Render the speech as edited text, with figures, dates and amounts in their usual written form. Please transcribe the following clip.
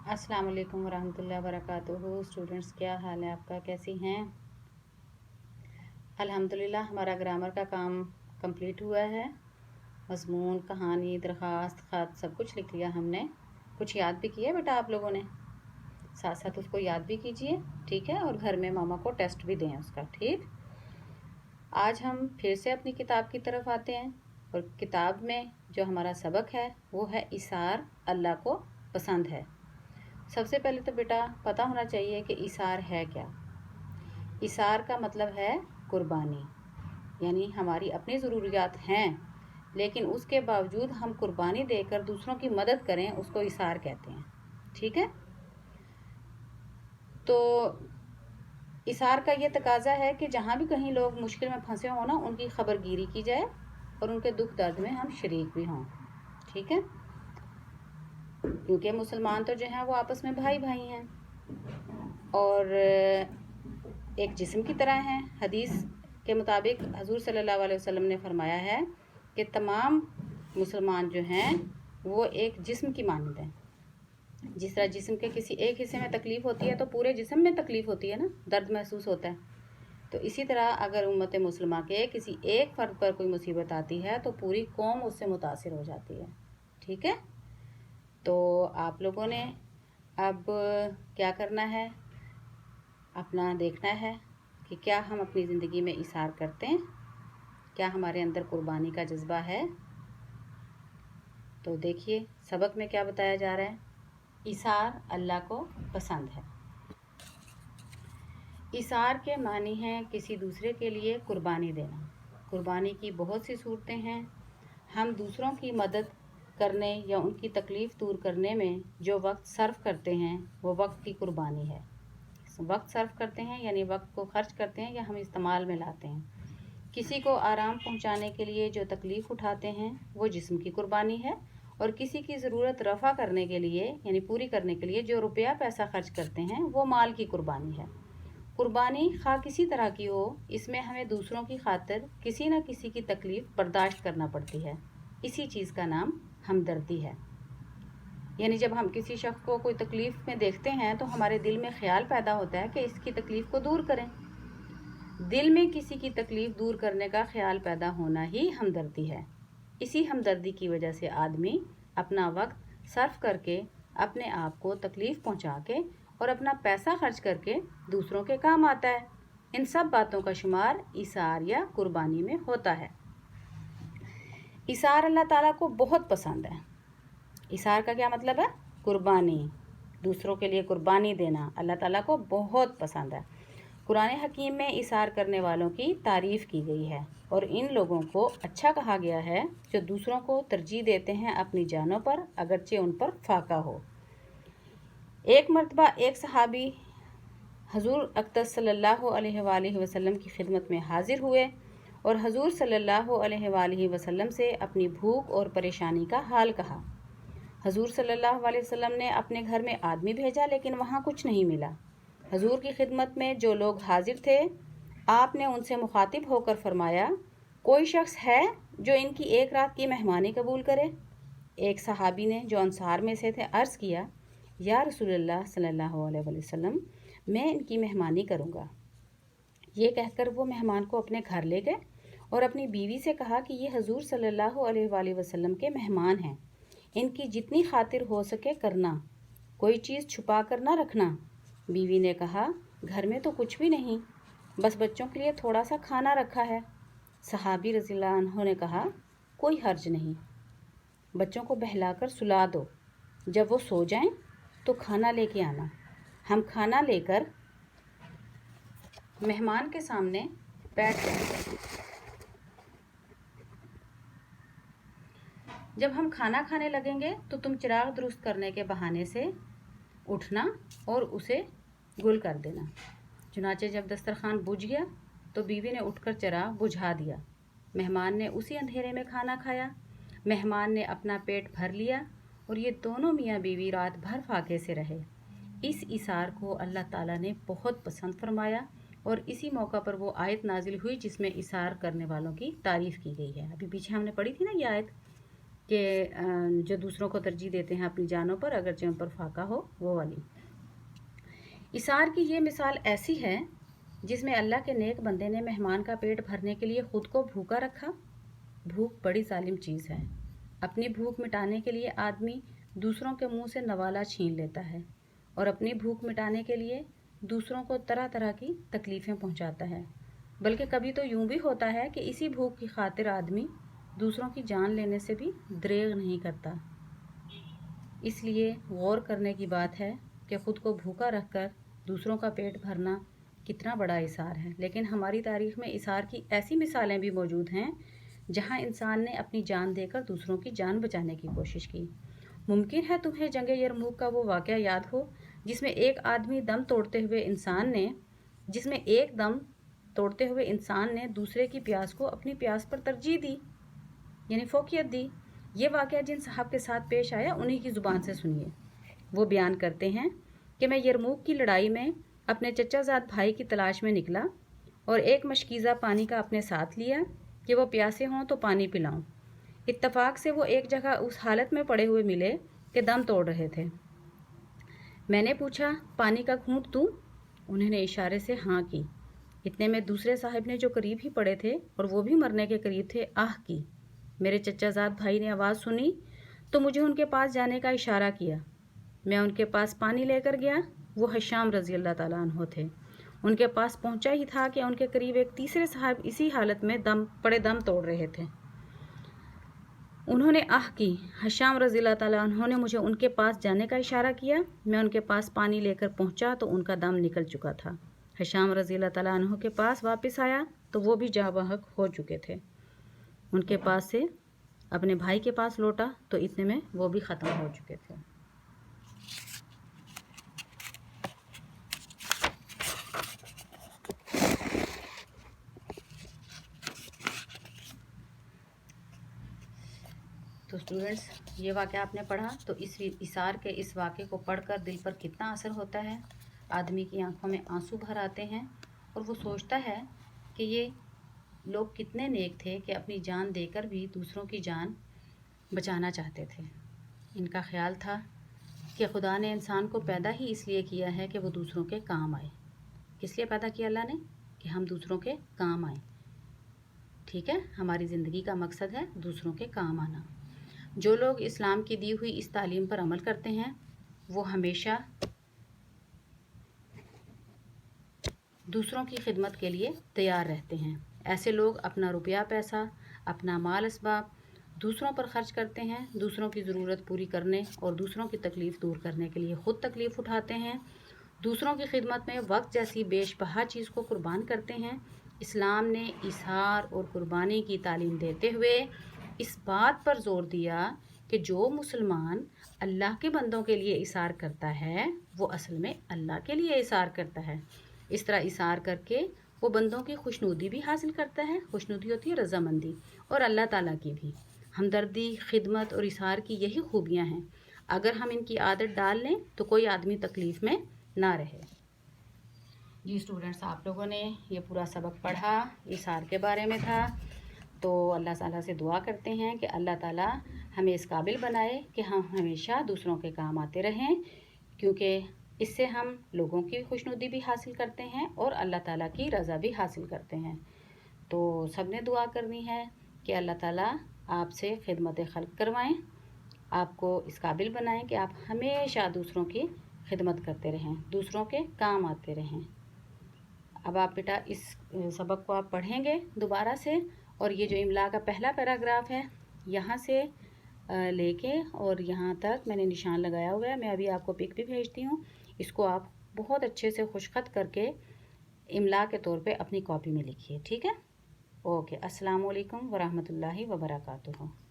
अस्सलाम वालेकुम वरहमतुल्लाहि वबरकातुहू। स्टूडेंट्स, क्या हाल है आपका, कैसी हैं? अल्हम्दुलिल्लाह हमारा ग्रामर का काम कंप्लीट हुआ है। मज़मून, कहानी, दरख्वास्त, ख़त सब कुछ लिख लिया हमने। कुछ याद भी किया बेटा आप लोगों ने, साथ साथ उसको याद भी कीजिए, ठीक है? और घर में मामा को टेस्ट भी दें उसका, ठीक? आज हम फिर से अपनी किताब की तरफ आते हैं और किताब में जो हमारा सबक है वो है इसार अल्लाह को पसंद है। सबसे पहले तो बेटा पता होना चाहिए कि इसार है क्या। इसार का मतलब है कुर्बानी, यानी हमारी अपनी ज़रूरियात हैं लेकिन उसके बावजूद हम कुर्बानी देकर दूसरों की मदद करें, उसको इसार कहते हैं, ठीक है? तो इसार का ये तकाजा है कि जहाँ भी कहीं लोग मुश्किल में फंसे हों ना, उनकी खबरगिरी की जाए और उनके दुख दर्द में हम शरीक भी हों, ठीक है? क्योंकि मुसलमान तो जो हैं वो आपस में भाई भाई हैं और एक जिस्म की तरह हैं। हदीस के मुताबिक हजूर सल्लल्लाहु अलैहि वसल्लम ने फरमाया है कि तमाम मुसलमान जो हैं वो एक जिस्म की मानद हैं। जिस तरह जिस्म के किसी एक हिस्से में तकलीफ़ होती है तो पूरे जिस्म में तकलीफ़ होती है ना, दर्द महसूस होता है। तो इसी तरह अगर उम्मत मुसलमा के किसी एक फ़र्द पर कोई मुसीबत आती है तो पूरी कौम उससे मुतासिर हो जाती है, ठीक है? तो आप लोगों ने अब क्या करना है, अपना देखना है कि क्या हम अपनी ज़िंदगी में इसार करते हैं, क्या हमारे अंदर कुर्बानी का जज्बा है। तो देखिए सबक में क्या बताया जा रहा है। इसार अल्लाह को पसंद है। इसार के मानी हैं किसी दूसरे के लिए कुर्बानी देना। कुर्बानी की बहुत सी सूरतें हैं। हम दूसरों की मदद करने या उनकी तकलीफ़ दूर करने में जो वक्त सर्फ करते हैं वो वक्त की कुर्बानी है। वक्त सर्फ करते हैं यानी वक्त को खर्च करते हैं या हम इस्तेमाल में लाते हैं। किसी को आराम पहुंचाने के लिए जो तकलीफ़ उठाते हैं वो जिस्म की कुर्बानी है और किसी की ज़रूरत रफ़ा करने के लिए यानी पूरी करने के लिए जो रुपया पैसा खर्च करते हैं वो माल की कुर्बानी है। कुर्बानी खा किसी तरह की हो, इसमें हमें दूसरों की खातिर किसी न किसी की तकलीफ़ बर्दाश्त करना पड़ती है। इसी चीज़ का नाम हमदर्दी है। यानी जब हम किसी शख्स को कोई तकलीफ़ में देखते हैं तो हमारे दिल में ख्याल पैदा होता है कि इसकी तकलीफ़ को दूर करें। दिल में किसी की तकलीफ़ दूर करने का ख्याल पैदा होना ही हमदर्दी है। इसी हमदर्दी की वजह से आदमी अपना वक्त सर्फ करके, अपने आप को तकलीफ़ पहुंचा के और अपना पैसा खर्च करके दूसरों के काम आता है। इन सब बातों का शुमार इसार या कुर्बानी में होता है। इसार अल्लाह ताला को बहुत पसंद है। इसार का क्या मतलब है? कुर्बानी, दूसरों के लिए कुर्बानी देना अल्लाह ताला को बहुत पसंद है। कुरान हकीम में इसार करने वालों की तारीफ़ की गई है और इन लोगों को अच्छा कहा गया है जो दूसरों को तरजीह देते हैं अपनी जानों पर, अगरचे उन पर फाका हो। एक मरतबा एक सहाबी हजूर अक़दस सल्लल्लाहु अलैहि वसल्लम की खिदमत में हाजिर हुए और हजूर सल्लल्लाहु अलैहि वसल्लम से अपनी भूख और परेशानी का हाल कहा। हजूर सल्लल्लाहु अलैहि वसल्लम ने अपने घर में आदमी भेजा लेकिन वहाँ कुछ नहीं मिला। हजूर की खिदमत में जो लोग हाजिर थे, आपने उनसे मुखातिब होकर फरमाया, कोई शख्स है जो इनकी एक रात की मेहमानी कबूल करे? एक सहाबी ने जो अंसार में से थे अर्ज़ किया, या रसूलुल्लाह सल्लल्लाहु अलैहि वसल्लम, मैं इनकी मेहमानी करूँगा। ये कहकर वो मेहमान को अपने घर ले गए और अपनी बीवी से कहा कि ये हजूर सल्लल्लाहु अलैहि वसल्लम के मेहमान हैं, इनकी जितनी खातिर हो सके करना, कोई चीज़ छुपा कर ना रखना। बीवी ने कहा, घर में तो कुछ भी नहीं, बस बच्चों के लिए थोड़ा सा खाना रखा है। सहाबी रज़ियल्लाहु अन्हु ने कहा, कोई हर्ज नहीं, बच्चों को बहलाकर सुला दो, जब वो सो जाएं तो खाना लेके आना। हम खाना लेकर मेहमान के सामने बैठ जाएंगे। जब हम खाना खाने लगेंगे तो तुम चिराग दुरुस्त करने के बहाने से उठना और उसे गुल कर देना। चुनाचे जब दस्तरखान बुझ गया तो बीवी ने उठकर चिराग बुझा दिया। मेहमान ने उसी अंधेरे में खाना खाया। मेहमान ने अपना पेट भर लिया और ये दोनों मियाँ बीवी रात भर फाके से रहे। इस इसार को अल्लाह ताला ने बहुत पसंद फरमाया और इसी मौका पर वो आयत नाजिल हुई जिसमें इसार करने वालों की तारीफ़ की गई है। अभी पीछे हमने पढ़ी थी ना ये आयत کہ جو دوسروں کو ترجیح دیتے ہیں اپنی جانوں پر اگرچہ ان پر فاقہ ہو، وہ والی۔ ایثار کی یہ مثال ایسی ہے جس میں اللہ کے نیک بندے نے مہمان کا پیٹ بھرنے کے لیے خود کو بھوکا رکھا۔ بھوک بڑی ظالم چیز ہے۔ اپنی بھوک مٹانے کے لیے آدمی دوسروں کے منہ سے نوالا چھین لیتا ہے اور اپنی بھوک مٹانے کے لیے دوسروں کو طرح طرح کی تکلیفیں پہنچاتا ہے۔ بلکہ کبھی تو یوں بھی ہوتا ہے کہ اسی بھوک کی خاطر آدمی دوسروں کی جان لینے سے بھی دریغ نہیں کرتا۔ اس لیے غور کرنے کی بات ہے کہ خود کو بھوکا رکھ کر دوسروں کا پیٹ بھرنا کتنا بڑا ایثار ہے۔ لیکن ہماری تاریخ میں ایثار کی ایسی مثالیں بھی موجود ہیں جہاں انسان نے اپنی جان دے کر دوسروں کی جان بچانے کی کوشش کی۔ ممکن ہے تمہیں جنگ یرموک کا وہ واقعہ یاد ہو جس میں ایک دم توڑتے ہوئے انسان نے دوسرے کی پیاس کو اپنی پیاس پر ترجیح دی، یعنی فوقیت دی۔ یہ واقعہ جن صاحب کے ساتھ پیش آیا انہی کی زبان سے سنیے۔ وہ بیان کرتے ہیں کہ میں یرموک کی لڑائی میں اپنے چچا زاد بھائی کی تلاش میں نکلا اور ایک مشکیزہ پانی کا اپنے ساتھ لیا کہ وہ پیاسے ہوں تو پانی پلاؤں۔ اتفاق سے وہ ایک جگہ اس حالت میں پڑے ہوئے ملے کہ دم توڑ رہے تھے۔ میں نے پوچھا، پانی کا گھونٹ دوں؟ انہوں نے اشارے سے ہاں کی۔ اتنے میں دوسرے صاحب نے جو قریب ہی پڑے تھے اور وہ بھی مرنے کے قریب تھے، آہ کی۔ میرے چچا زاد بھائی نے آواز سنی تو مجھے ان کے پاس جانے کا اشارہ کیا۔ میں ان کے پاس پانی لے کر گیا۔ وہ حشام رضی اللہ تعالیٰ عنہ تھے۔ ان کے پاس پہنچا ہی تھا کہ ان کے قریب ایک تیسرے صاحب اسی حالت میں دم توڑ رہے تھے۔ انہوں نے آہ کی۔ حشام رضی اللہ تعالیٰ عنہ نے مجھے ان کے پاس جانے کا اشارہ کیا۔ میں ان کے پاس پانی لے کر پہنچا تو ان کا دم نکل چکا تھا۔ حشام رضی اللہ تعالیٰ عنہ کے پاس واپس آیا تو وہ بھی جاں بحق ہو چکے تھے۔ ان کے پاس سے اپنے بھائی کے پاس لوٹا تو اتنے میں وہ بھی ختم ہو چکے تھے۔ تو اسٹوڈنٹس، یہ واقعہ آپ نے پڑھا تو اس ایثار کے اس واقعے کو پڑھ کر دل پر کتنا اثر ہوتا ہے۔ آدمی کی آنکھوں میں آنسو بھر آتے ہیں اور وہ سوچتا ہے کہ یہ لوگ کتنے نیک تھے کہ اپنی جان دے کر بھی دوسروں کی جان بچانا چاہتے تھے۔ ان کا خیال تھا کہ خدا نے انسان کو پیدا ہی اس لیے کیا ہے کہ وہ دوسروں کے کام آئے۔ کس لیے پیدا کیا اللہ نے؟ کہ ہم دوسروں کے کام آئیں۔ ٹھیک ہے، ہماری زندگی کا مقصد ہے دوسروں کے کام آنا۔ جو لوگ اسلام کی دی ہوئی اس تعلیم پر عمل کرتے ہیں وہ ہمیشہ دوسروں کی خدمت کے لیے تیار رہتے ہیں۔ ایسے لوگ اپنا روپیہ پیسہ، اپنا مال اسباب دوسروں پر خرچ کرتے ہیں، دوسروں کی ضرورت پوری کرنے اور دوسروں کی تکلیف دور کرنے کے لیے خود تکلیف اٹھاتے ہیں، دوسروں کی خدمت میں وقت جیسی بیش بہا چیز کو قربان کرتے ہیں۔ اسلام نے ایثار اور قربانی کی تعلیم دیتے ہوئے اس بات پر زور دیا کہ جو مسلمان اللہ کے بندوں کے لیے ایثار کرتا ہے وہ اصل میں اللہ کے لیے ایثار کرتا ہے۔ اس طرح ایثار کر کے وہ بندوں کی خوشنودی بھی حاصل کرتا ہے۔ خوشنودی ہوتی ہے رضامندی، اور اللہ تعالیٰ کی بھی۔ ہمدردی، خدمت اور ایثار کی یہی خوبیاں ہیں۔ اگر ہم ان کی عادت ڈال لیں تو کوئی آدمی تکلیف میں نہ رہے۔ جی اسٹوڈنٹس، آپ لوگوں نے یہ پورا سبق پڑھا، ایثار کے بارے میں تھا۔ تو اللہ تعالیٰ سے دعا کرتے ہیں کہ اللہ تعالیٰ ہمیں اس قابل بنائے کہ ہم ہمیشہ دوسروں کے کام آتے رہیں، کیونکہ اس سے ہم لوگوں کی خوشنودی بھی حاصل کرتے ہیں اور اللہ تعالیٰ کی رضا بھی حاصل کرتے ہیں۔ تو سب نے دعا کرنی ہے کہ اللہ تعالیٰ آپ سے خدمت خلق کروائیں، آپ کو اس قابل بنائیں کہ آپ ہمیشہ دوسروں کی خدمت کرتے رہیں، دوسروں کے کام آتے رہیں۔ اب آپ بیٹا اس سبق کو آپ پڑھیں گے دوبارہ سے، اور یہ جو املا کا پہلا پیراگراف ہے یہاں سے لے کے اور یہاں تک میں نے نشان لگایا ہوا ہے، میں ابھی آپ کو پک بھی بھیجتی ہوں۔ اس کو آپ بہت اچھے سے خوشخط کر کے املا کے طور پہ اپنی کاپی میں لکھیے، ٹھیک ہے؟ اوکے، السلام علیکم ورحمۃ اللہ وبرکاتہ۔